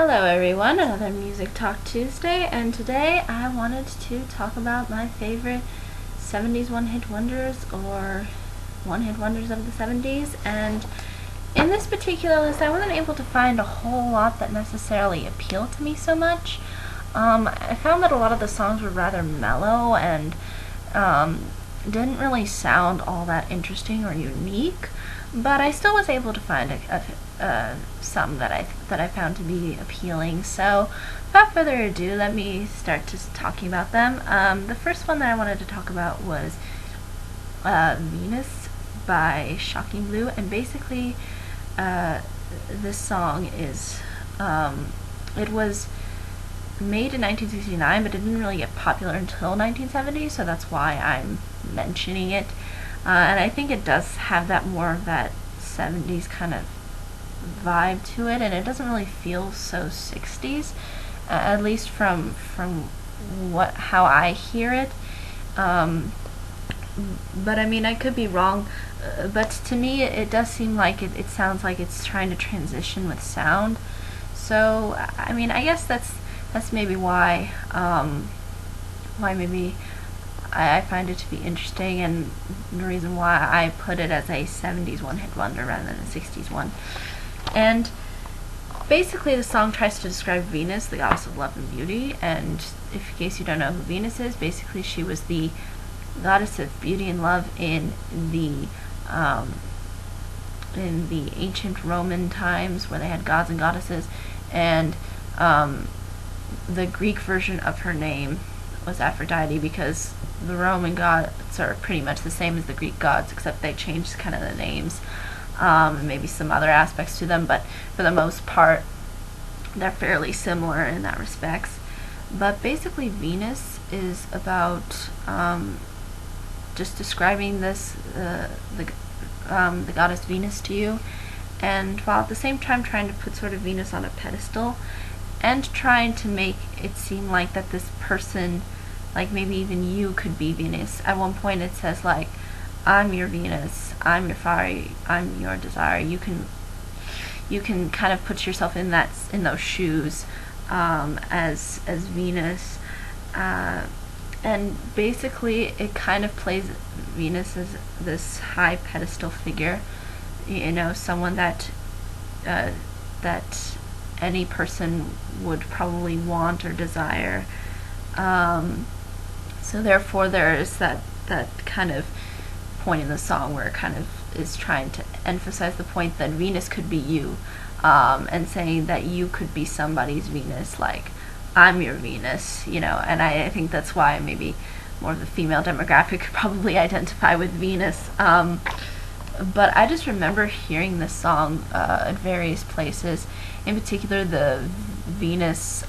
Hello everyone, another Music Talk Tuesday, and today I wanted to talk about my favorite 70s one-hit wonders or one-hit wonders of the 70s. And in this particular list I wasn't able to find a whole lot that necessarily appealed to me so much. I found that a lot of the songs were rather mellow and didn't really sound all that interesting or unique, but I still was able to find some that I found to be appealing. So without further ado, let me start just talking about them. The first one that I wanted to talk about was Venus by Shocking Blue, and basically this song is it was made in 1969, but it didn't really get popular until 1970, so that's why I'm mentioning it. And I think it does have that more of that 70s kind of vibe to it, and it doesn't really feel so 60s, at least from how I hear it. But I mean, I could be wrong, but to me it does seem like it sounds like it's trying to transition with sound. So I mean, I guess that's maybe why maybe I find it to be interesting, and the reason why I put it as a 70s one-hit wonder rather than a 60s one. And basically the song tries to describe Venus, the goddess of love and beauty, and in case you don't know who Venus is, basically she was the goddess of beauty and love in the ancient Roman times where they had gods and goddesses, and the Greek version of her name was Aphrodite, because the Roman gods are pretty much the same as the Greek gods, except they changed kind of the names and maybe some other aspects to them, but for the most part they're fairly similar in that respects. But basically Venus is about just describing this the goddess Venus to you, and while at the same time trying to put sort of Venus on a pedestal and trying to make it seem like that this person, like maybe even you, could be Venus. At one point it says like, I'm your Venus, I'm your fire, I'm your desire. You can kind of put yourself in those shoes as Venus, and basically it kind of plays Venus as this high pedestal figure, someone that any person would probably want or desire. So therefore there is that kind of point in the song where it kind of is trying to emphasize the point that Venus could be you, and saying that you could be somebody's Venus, like I'm your Venus, and I think that's why maybe more of the female demographic could probably identify with Venus. But I just remember hearing this song at various places, in particular the Venus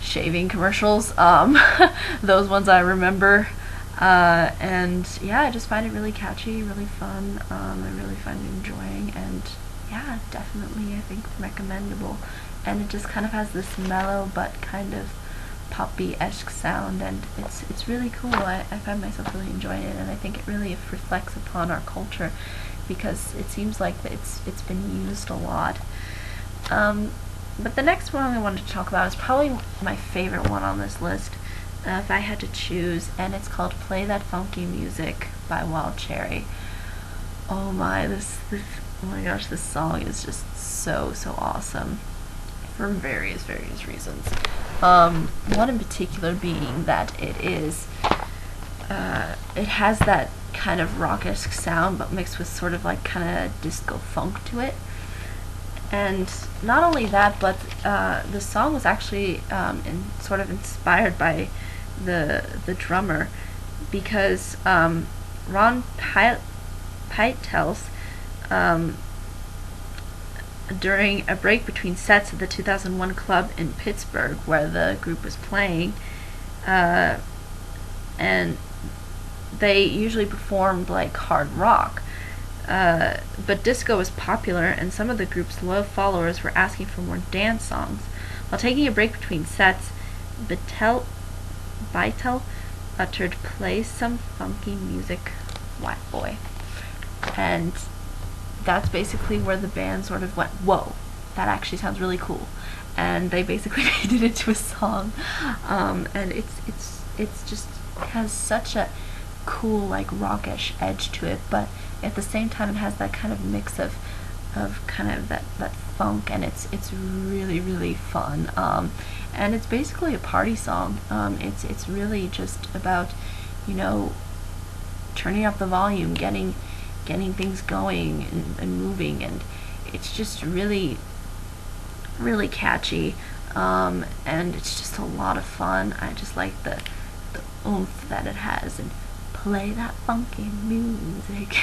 shaving commercials, those ones I remember, and yeah, I just find it really catchy, really fun. I really find it enjoying, and yeah, definitely I think recommendable. And it just kind of has this mellow but kind of poppy-esque sound, and it's really cool. I find myself really enjoying it, and I think it really reflects upon our culture, because it seems like that it's been used a lot. But the next one I wanted to talk about is probably my favorite one on this list, if I had to choose, and it's called Play That Funky Music by Wild Cherry. Oh my gosh, this song is just so awesome for various reasons. One in particular being that it has that kind of rock-esque sound, but mixed with sort of like kind of disco funk to it. And not only that, but the song was actually sort of inspired by the drummer, because Ron Pytel's during a break between sets at the 2001 club in Pittsburgh where the group was playing, and they usually performed like hard rock, but disco was popular, and some of the group's loyal followers were asking for more dance songs. While taking a break between sets, Pytel uttered, "Play some funky music, white boy." And that's basically where the band sort of went, whoa, that actually sounds really cool, and they basically made it into a song, and it's just has such a cool like rockish edge to it, but at the same time it has that kind of mix of kind of that funk, and it's really really fun, and it's basically a party song. It's really just about, you know, turning up the volume, getting things going and moving, and it's just really really catchy, and it's just a lot of fun. I just like the oomph that it has, and play that funky music.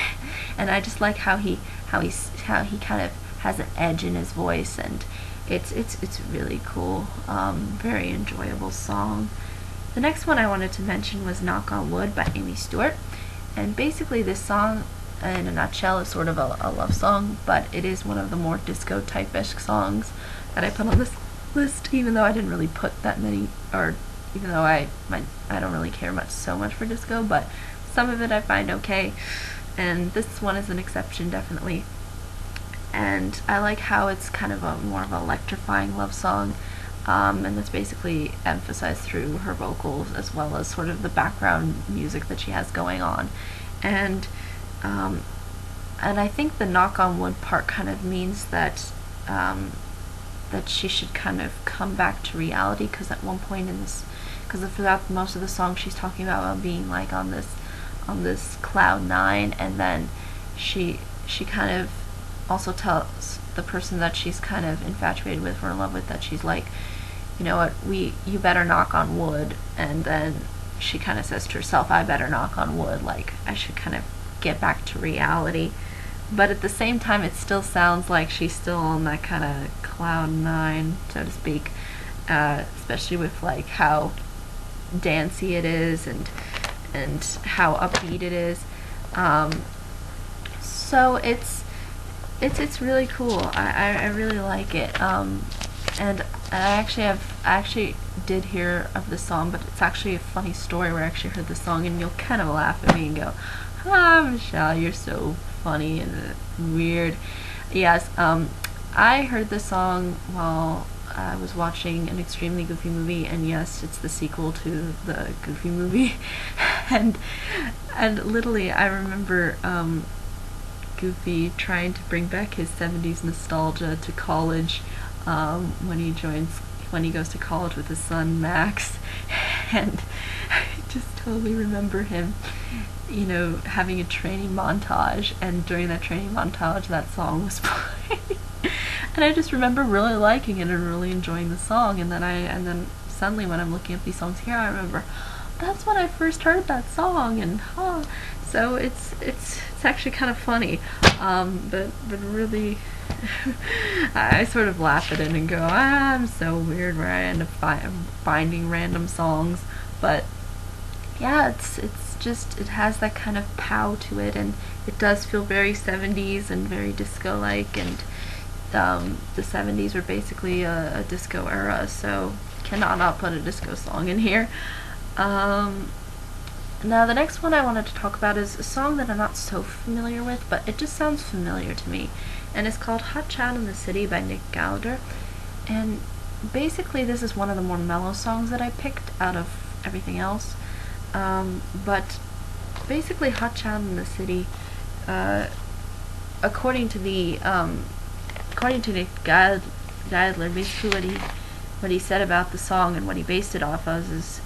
And I just like how he kind of has an edge in his voice, and it's really cool. Very enjoyable song. The next one I wanted to mention was Knock on Wood by Amii Stewart, and basically this song in a nutshell is sort of a love song, but it is one of the more disco type-ish songs that I put on this list, even though I didn't really put that many, or even though I don't really care so much for disco, but some of it I find okay, and this one is an exception definitely. And I like how it's kind of a more of an electrifying love song, and that's basically emphasized through her vocals as well as sort of the background music that she has going on. And I think the knock on wood part kind of means that that she should kind of come back to reality, because at one point in this, because throughout most of the song she's talking about being like on this cloud nine, and then she kind of also tells the person that she's kind of infatuated with or in love with that she's like, you know what, you better knock on wood, and then she kind of says to herself, I better knock on wood, like I should kind of get back to reality. But at the same time it still sounds like she's still on that kind of cloud nine, so to speak, especially with like how dancey it is and how upbeat it is. So it's really cool. I really like it. And I actually did hear of this song, but it's actually a funny story where I actually heard the song, and you'll kind of laugh at me and go, ah, Michelle, you're so funny and weird. Yes, I heard this song while I was watching an extremely goofy movie, and yes, it's the sequel to the Goofy movie. and literally I remember Goofy trying to bring back his 70s nostalgia to college, when he goes to college with his son Max, and I just totally remember him, you know, having a training montage, and during that training montage that song was playing. And I just remember really liking it and really enjoying the song, and then suddenly when I'm looking up these songs here, I remember that's when I first heard that song, and so it's actually kind of funny, but really I sort of laugh at it and go, I'm so weird, where I end up finding random songs. But yeah, it's just, it has that kind of pow to it, and it does feel very 70s and very disco-like, and the 70s were basically a disco era, so cannot not put a disco song in here. Now the next one I wanted to talk about is a song that I'm not so familiar with, but it just sounds familiar to me, and it's called Hot Child in the City by Gilder. And basically this is one of the more mellow songs that I picked out of everything else, but basically Hot Child in the City, according to Gilder, basically what he said about the song and what he based it off of is,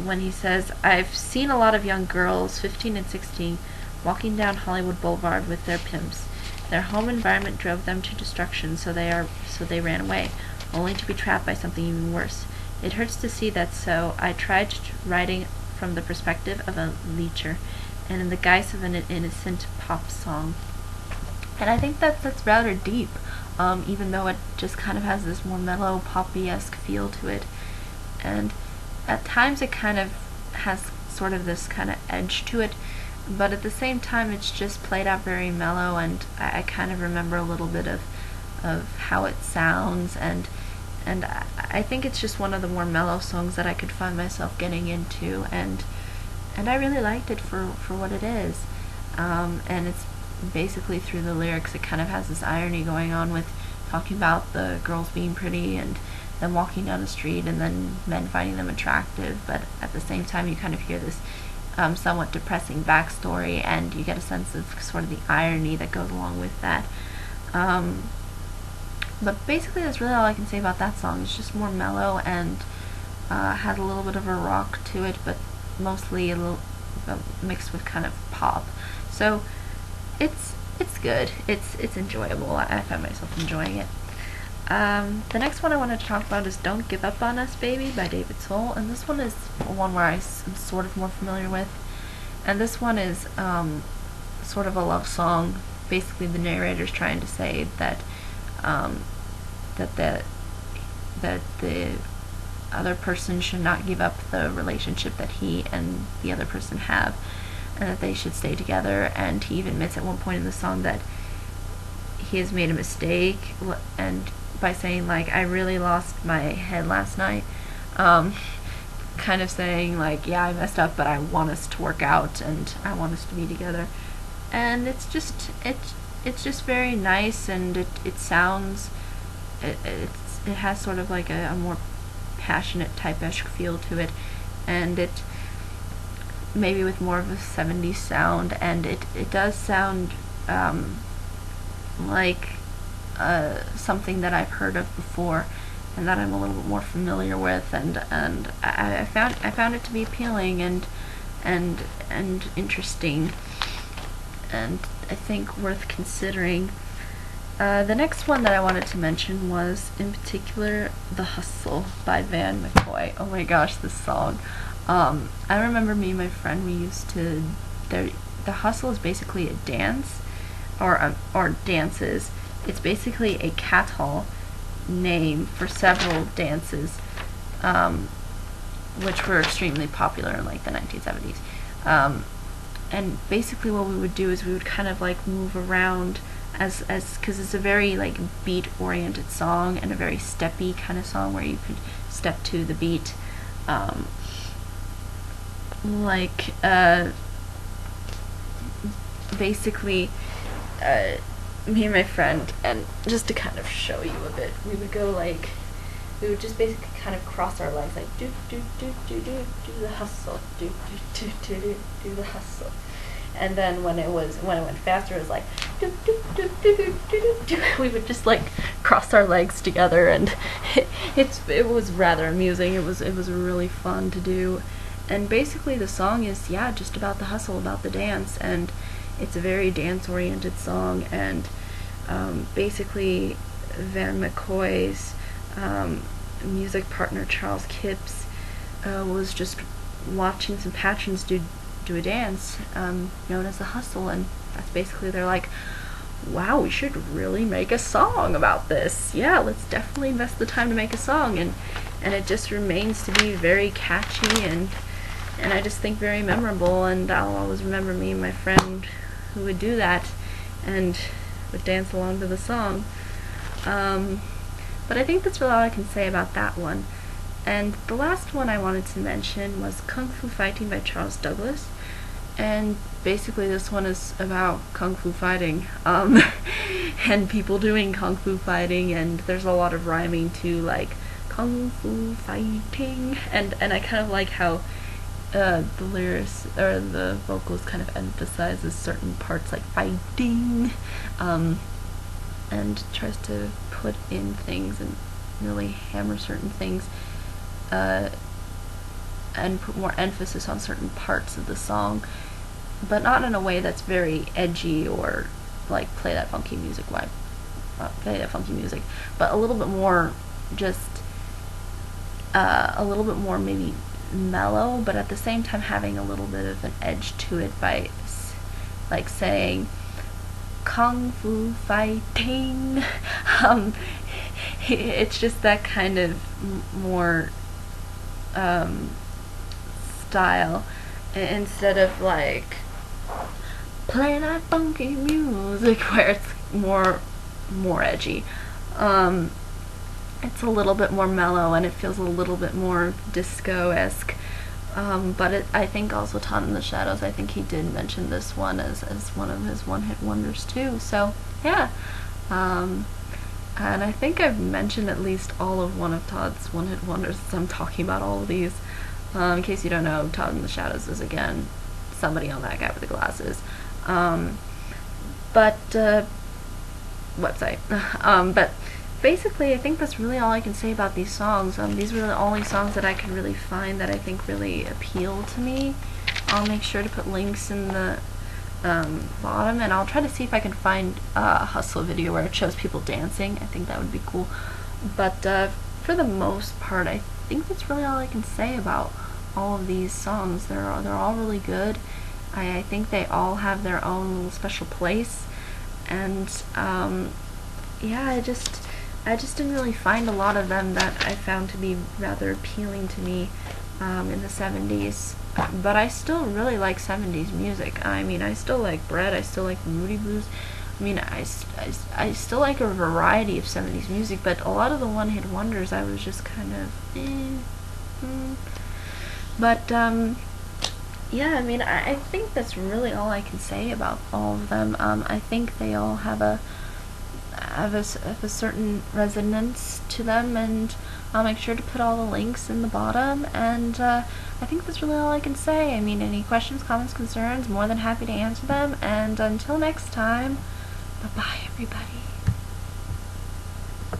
when he says, I've seen a lot of young girls, 15 and 16, walking down Hollywood Boulevard with their pimps. Their home environment drove them to destruction, so they ran away, only to be trapped by something even worse. It hurts to see that, so I tried writing from the perspective of a leecher, and in the guise of an innocent pop song. And I think that's rather deep, even though it just kind of has this more mellow, poppy-esque feel to it. And at times it kind of has sort of this kind of edge to it, but at the same time it's just played out very mellow, and I kind of remember a little bit of how it sounds, and I think it's just one of the more mellow songs that I could find myself getting into, and I really liked it for what it is. And basically through the lyrics it kind of has this irony going on with talking about the girls being pretty and them walking down the street and then men finding them attractive, but at the same time you kind of hear this somewhat depressing backstory, and you get a sense of sort of the irony that goes along with that. But basically that's really all I can say about that song. It's just more mellow and has a little bit of a rock to it, but mostly a little mixed with kind of pop. So it's good. It's enjoyable. I find myself enjoying it. The next one I wanted to talk about is Don't Give Up on Us Baby by David Soul, and this one is one where I'm sort of more familiar with. And this one is sort of a love song. Basically the narrator's trying to say that that the other person should not give up the relationship that he and the other person have, and that they should stay together. And he even admits at one point in the song that he has made a mistake, and by saying like, I really lost my head last night, kind of saying like, yeah, I messed up, but I want us to work out and I want us to be together. And it's just very nice, and it sounds it has sort of like a more passionate type-esque feel to it, and it maybe with more of a 70s sound, and it does sound like something that I've heard of before and that I'm a little bit more familiar with, and I found it to be appealing and interesting, and I think worth considering. The next one that I wanted to mention was, in particular, The Hustle by Van McCoy. Oh my gosh, this song. I remember me and my friend, we used to, The Hustle is basically a dance, or dances. It's basically a catch-all name for several dances, which were extremely popular in like the 1970s. And basically what we would do is we would kind of like move around as because it's a very like beat oriented song and a very steppy kind of song where you could step to the beat, basically me and my friend, and just to kind of show you a bit, we would just basically kind of cross our legs like do do do do do do the hustle, do do do do do the hustle. And then when it went faster, it was like do do do do do do do. We would just like cross our legs together, and it was rather amusing. It was really fun to do. And basically the song is just about the hustle, about the dance, and it's a very dance oriented song. And basically Van McCoy's music partner Charles Kipps was just watching some patrons do a dance known as the hustle, and that's basically, they're like, wow, we should really make a song about this. Yeah, let's definitely invest the time to make a song, and it just remains to be very catchy and I just think very memorable, and I'll always remember me and my friend who would do that and would dance along to the song. But I think that's really all I can say about that one. And the last one I wanted to mention was Kung Fu Fighting by Charles Douglas. And basically this one is about Kung Fu fighting, and people doing Kung Fu fighting, and there's a lot of rhyming too, like Kung Fu fighting, and I kind of like how the lyrics, or the vocals kind of emphasizes certain parts like fighting, and tries to put in things and really hammer certain things, and put more emphasis on certain parts of the song, but not in a way that's very edgy or like play that funky music, but a little bit more just a little bit more maybe mellow, but at the same time having a little bit of an edge to it by like saying Kung Fu fighting. It's just that kind of more style, instead of like play that funky music where it's more edgy. It's a little bit more mellow, and it feels a little bit more disco-esque, But I think also Todd in the Shadows, I think he did mention this one as one of his one-hit wonders too. So, yeah. And I think I've mentioned at least all of one of Todd's one-hit wonders as I'm talking about all of these. In case you don't know, Todd in the Shadows is, again, somebody on that guy with the glasses. Website. But basically, I think that's really all I can say about these songs. These were the only songs that I could really find that I think really appeal to me. I'll make sure to put links in the bottom, and I'll try to see if I can find a Hustle video where it shows people dancing. I think that would be cool. But for the most part, I think that's really all I can say about all of these songs. They're all really good. I think they all have their own little special place, and yeah, I just didn't really find a lot of them that I found to be rather appealing to me in the 70s. But I still really like 70s music. I mean, I still like Bread, I still like the Moody Blues. I mean, I still like a variety of 70s music, but a lot of the one-hit wonders I was just kind of, But, yeah, I mean, I think that's really all I can say about all of them. I think they all have a certain resonance to them, and I'll make sure to put all the links in the bottom, and I think that's really all I can say. I mean, any questions, comments, concerns, more than happy to answer them, and until next time, bye-bye, everybody.